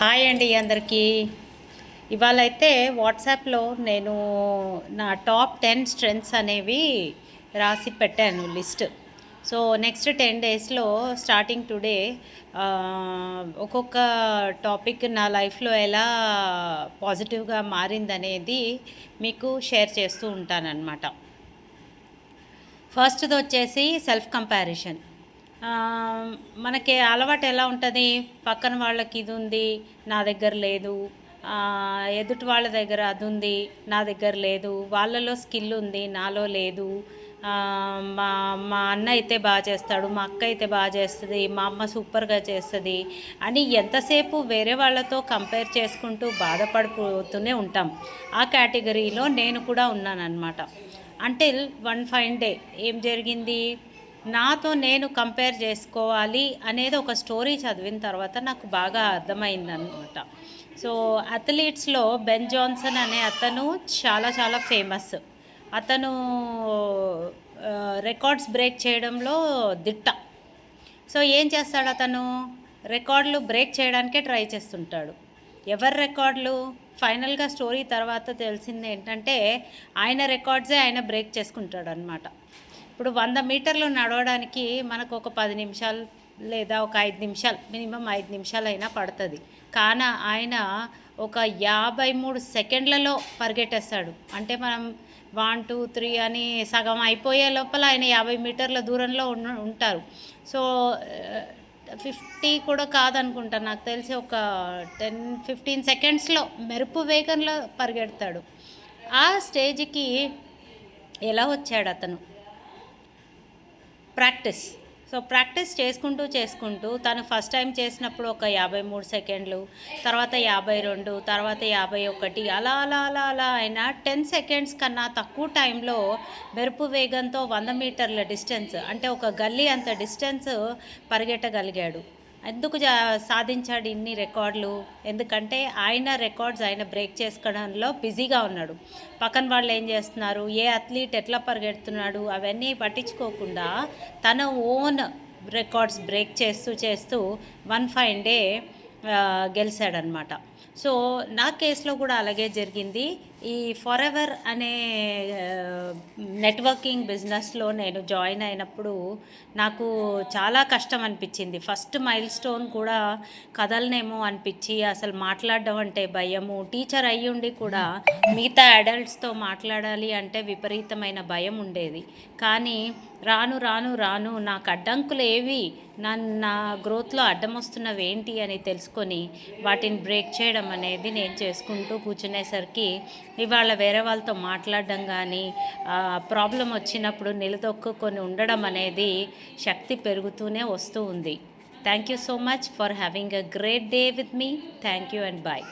Hi అండి అందరికీ. ఇవాళ అయితే వాట్సాప్లో నేను నా టాప్ 10 స్ట్రెంగ్త్స్ అనేవి రాసి పెట్టాను లిస్ట్. సో నెక్స్ట్ 10 డేస్లో స్టార్టింగ్ టుడే ఒక్కొక్క టాపిక్ నా లైఫ్లో ఎలా పాజిటివ్గా మారిందనేది మీకు షేర్ చేస్తూ ఉంటానన్నమాట. ఫస్ట్ది వచ్చేసి సెల్ఫ్ కంపారిజన్. మనకి అలవాటు ఎలా ఉంటుంది, పక్కన వాళ్ళకి ఇది ఉంది నా దగ్గర లేదు, ఎదుటి వాళ్ళ దగ్గర అది ఉంది నా దగ్గర లేదు, వాళ్ళలో స్కిల్ ఉంది నాలో లేదు, మా మా అన్న అయితే బాగా చేస్తాడు, మా అక్క అయితే బాగా చేస్తుంది, మా అమ్మ సూపర్గా చేస్తుంది అని ఎంతసేపు వేరే వాళ్ళతో కంపేర్ చేసుకుంటూ బాధపడిపోతూనే ఉంటాం. ఆ కేటగిరీలో నేను కూడా ఉన్నానన్నమాట. అంటిల్ వన్ ఫైన్ డే ఏం జరిగింది, నాతో నేను కంపేర్ చేసుకోవాలి అనేది ఒక స్టోరీ చదివిన తర్వాత నాకు బాగా అర్థమైందనమాట. సో అథ్లీట్స్లో బెన్ జాన్సన్ అనే అతను చాలా చాలా ఫేమస్. అతను రికార్డ్స్ బ్రేక్ చేయడంలో దిట్ట. సో ఏం చేస్తాడు అతను, రికార్డులు బ్రేక్ చేయడానికే ట్రై చేస్తుంటాడు. ఎవరి రికార్డులు, ఫైనల్గా స్టోరీ తర్వాత తెలిసింది ఏంటంటే ఆయన రికార్డ్సే ఆయన బ్రేక్ చేసుకుంటాడు అనమాట. ఇప్పుడు 100 మీటర్లు నడవడానికి మనకు ఒక 10 నిమిషాలు లేదా ఒక 5 నిమిషాలు, మినిమం 5 నిమిషాలు అయినా పడుతుంది. కానీ ఆయన ఒక 53 సెకండ్లలో పరిగెట్టేస్తాడు. అంటే మనం 1 2 3 అని సగం అయిపోయే లోపల ఆయన 50 మీటర్ల దూరంలో ఉంటారు. సో 50 కూడా కాదనుకుంటా, నాకు తెలిసి ఒక 10-15 సెకండ్స్లో మెరుపు వేగంలో పరిగెడతాడు. ఆ స్టేజ్కి ఎలా వచ్చాడు అతను, ప్రాక్టీస్. సో ప్రాక్టీస్ చేసుకుంటూ తను ఫస్ట్ టైం చేసినప్పుడు ఒక 53 సెకండ్లు, తర్వాత 52, తర్వాత 51, అలా అలా అలా అలా ఆయన 10 సెకండ్స్ కన్నా తక్కువ టైంలో మెరుపు వేగంతో 100 మీటర్ల డిస్టెన్స్, అంటే ఒక గల్లీ అంత డిస్టెన్స్ పరిగెట్టగలిగాడు. ఎందుకు సాధించాడు ఇన్ని రికార్డులు? ఎందుకంటే ఆయన రికార్డ్స్ ఆయన బ్రేక్ చేసుకోవడంలో బిజీగా ఉన్నాడు. పక్కన వాళ్ళు ఏం చేస్తున్నారు, ఏ అథ్లీట్ ఎట్లా పరిగెడుతున్నాడు అవన్నీ పట్టించుకోకుండా తన ఓన్ రికార్డ్స్ బ్రేక్ చేస్తూ వన్ ఫైన్ డే గెలిచాడనమాట. సో నా కేసులో కూడా అలాగే జరిగింది. ఈ ఫరెవర్ అనే నెట్వర్కింగ్ బిజినెస్లో నేను జాయిన్ అయినప్పుడు నాకు చాలా కష్టం అనిపించింది. ఫస్ట్ మైల్ స్టోన్ కూడా కదలనేమో అనిపించి, అసలు మాట్లాడడం అంటే భయము. టీచర్ అయ్యుండి కూడా మిగతా అడల్ట్స్తో మాట్లాడాలి అంటే విపరీతమైన భయం ఉండేది. కానీ రాను రాను రాను నాకు అడ్డంకులు ఏవి, నా గ్రోత్లో అడ్డం వస్తున్నవి ఏంటి అని తెలుసుకొని వాటిని బ్రేక్ చేయడం అనేది నేను చేసుకుంటూ కూర్చునేసరికి ఇవాళ వేరే వాళ్ళతో మాట్లాడడం కానీ, ప్రాబ్లం వచ్చినప్పుడు నిలదొక్కుని ఉండడం అనేది శక్తి పెరుగుతూనే వస్తూ ఉంది. Thank you so much for having a great day with me. Thank you and bye.